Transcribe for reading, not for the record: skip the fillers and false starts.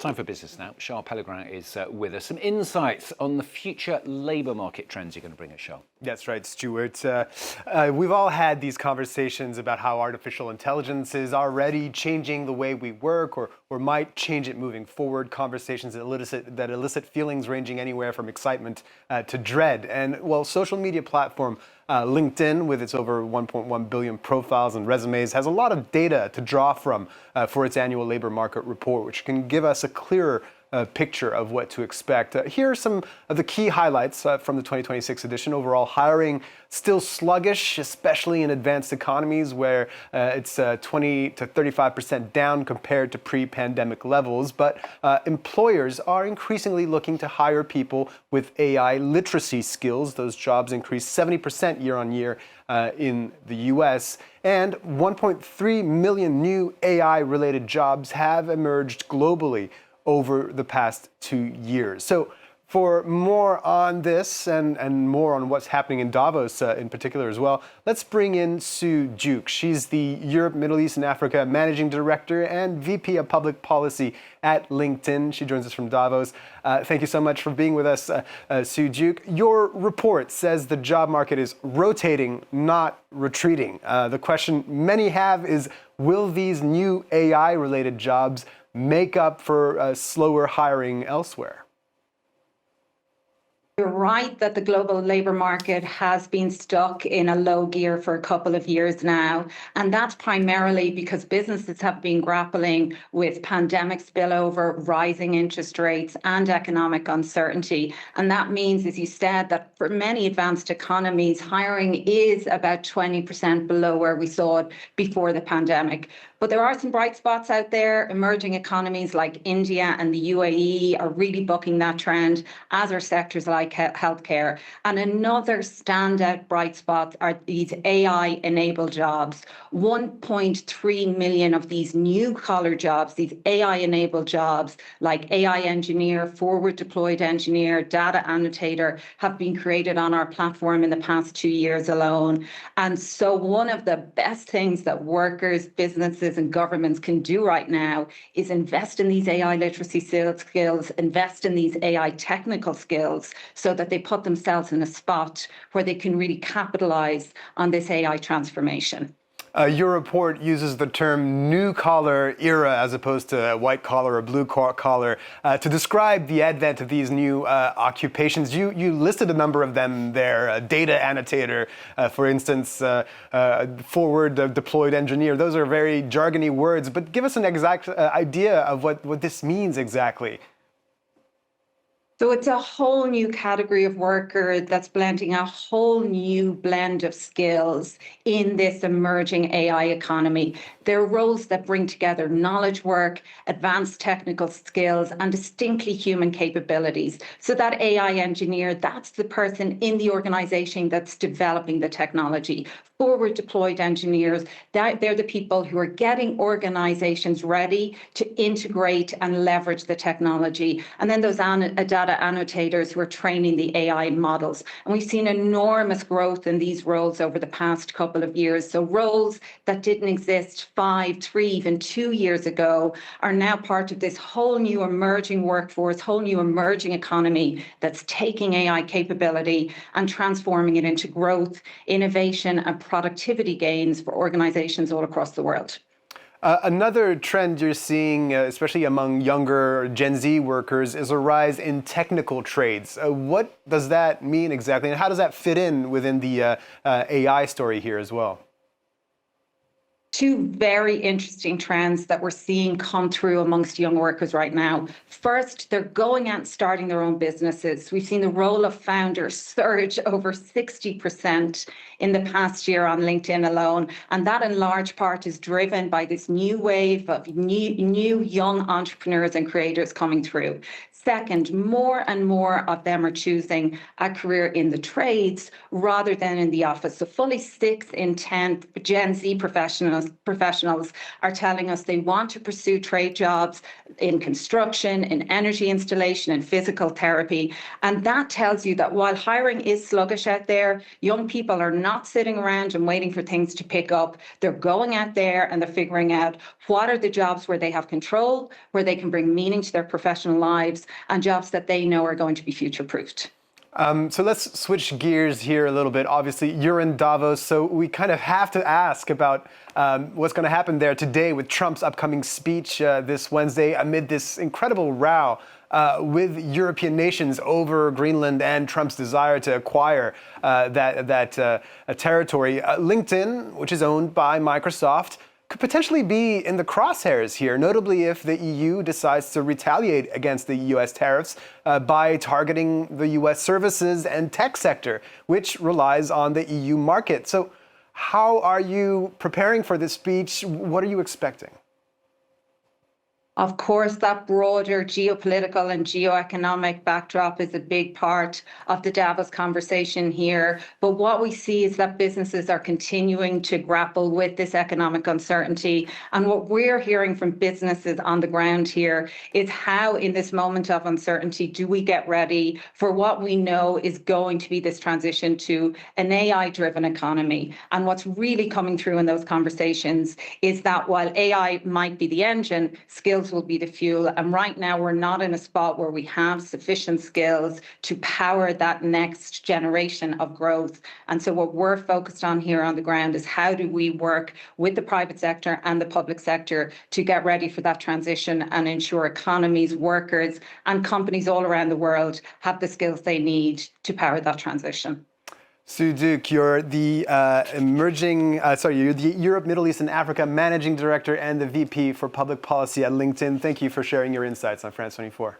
Time for business now. Charles Pellegrin is with us. Some insights on the future labour market trends you're going to bring us, Charles. That's right, Stuart. We've all had these conversations about how artificial intelligence is already changing the way we work or might change it moving forward. Conversations that elicit feelings ranging anywhere from excitement to dread. And well, social media platform LinkedIn, with its over 1.1 billion profiles and resumes, has a lot of data to draw from for its annual labor market report, which can give us a clearer picture of what to expect. Here are some of the key highlights from the 2026 edition. Overall hiring still sluggish, especially in advanced economies where it's 20 to 35% down compared to pre-pandemic levels. But employers are increasingly looking to hire people with AI literacy skills. Those jobs increased 70% year on year in the US, and 1.3 million new AI-related jobs have emerged globally over the past 2 years. So for more on this and more on what's happening in Davos in particular as well, let's bring in Sue Duke. She's the Europe, Middle East and Africa Managing Director and VP of Public Policy at LinkedIn. She joins us from Davos. Thank you so much for being with us, Sue Duke. Your report says the job market is rotating, not retreating. The question many have is, will these new AI-related jobs make up for slower hiring elsewhere? You're right that the global labour market has been stuck in a low gear for a couple of years now. And that's primarily because businesses have been grappling with pandemic spillover, rising interest rates and economic uncertainty. And that means, as you said, that for many advanced economies, hiring is about 20% below where we saw it before the pandemic. But there are some bright spots out there. Emerging economies like India and the UAE are really bucking that trend, as are sectors like healthcare. And another standout bright spot are these AI-enabled jobs. 1.3 million of these new collar jobs, these AI-enabled jobs like AI engineer, forward deployed engineer, data annotator, have been created on our platform in the past 2 years alone. And so one of the best things that workers, businesses, and governments can do right now is invest in these AI literacy skills, invest in these AI technical skills so that they put themselves in a spot where they can really capitalize on this AI transformation. Your report uses the term new collar era as opposed to white collar or blue collar to describe the advent of these new occupations. You listed a number of them there, data annotator, for instance, forward deployed engineer. Those are very jargony words, but give us an exact idea of what this means exactly. So it's a whole new category of worker that's blending a whole new blend of skills in this emerging AI economy. They're roles that bring together knowledge work, advanced technical skills, and distinctly human capabilities. So that AI engineer, that's the person in the organization that's developing the technology. Forward deployed engineers, they're the people who are getting organizations ready to integrate and leverage the technology. And then those data annotators who are training the AI models. And we've seen enormous growth in these roles over the past couple of years. So roles that didn't exist 5, 3, even 2 years ago are now part of this whole new emerging workforce, whole new emerging economy that's taking AI capability and transforming it into growth, innovation, and productivity gains for organizations all across the world. Another trend you're seeing, especially among younger Gen Z workers, is a rise in technical trades. What does that mean exactly, and how does that fit in within the AI story here as well? Two very interesting trends that we're seeing come through amongst young workers right now. First, they're going out and starting their own businesses. We've seen the role of founders surge over 60% in the past year on LinkedIn alone. And that in large part is driven by this new wave of new young entrepreneurs and creators coming through. Second, more and more of them are choosing a career in the trades rather than in the office. So fully 6 in 10 Gen Z professionals professionals are telling us they want to pursue trade jobs in construction, in energy installation, in physical therapy. And that tells you that while hiring is sluggish out there, young people are not sitting around and waiting for things to pick up. They're going out there and they're figuring out what are the jobs where they have control, where they can bring meaning to their professional lives, and jobs that they know are going to be future-proofed. So let's switch gears here a little bit. Obviously, you're in Davos, so we kind of have to ask about what's going to happen there today with Trump's upcoming speech this Wednesday amid this incredible row with European nations over Greenland and Trump's desire to acquire that territory. LinkedIn, which is owned by Microsoft, could potentially be in the crosshairs here, notably if the EU decides to retaliate against the US tariffs by targeting the US services and tech sector, which relies on the EU market. So how are you preparing for this speech? What are you expecting? Of course, that broader geopolitical and geoeconomic backdrop is a big part of the Davos conversation here. But what we see is that businesses are continuing to grapple with this economic uncertainty. And what we're hearing from businesses on the ground here is how, in this moment of uncertainty, do we get ready for what we know is going to be this transition to an AI-driven economy. And what's really coming through in those conversations is that while AI might be the engine, skills will be the fuel. And right now, we're not in a spot where we have sufficient skills to power that next generation of growth. And so what we're focused on here on the ground is how do we work with the private sector and the public sector to get ready for that transition and ensure economies, workers, and companies all around the world have the skills they need to power that transition. Sue Duke, you're the you're the Europe, Middle East, and Africa Managing Director and the VP for Public Policy at LinkedIn. Thank you for sharing your insights on France 24.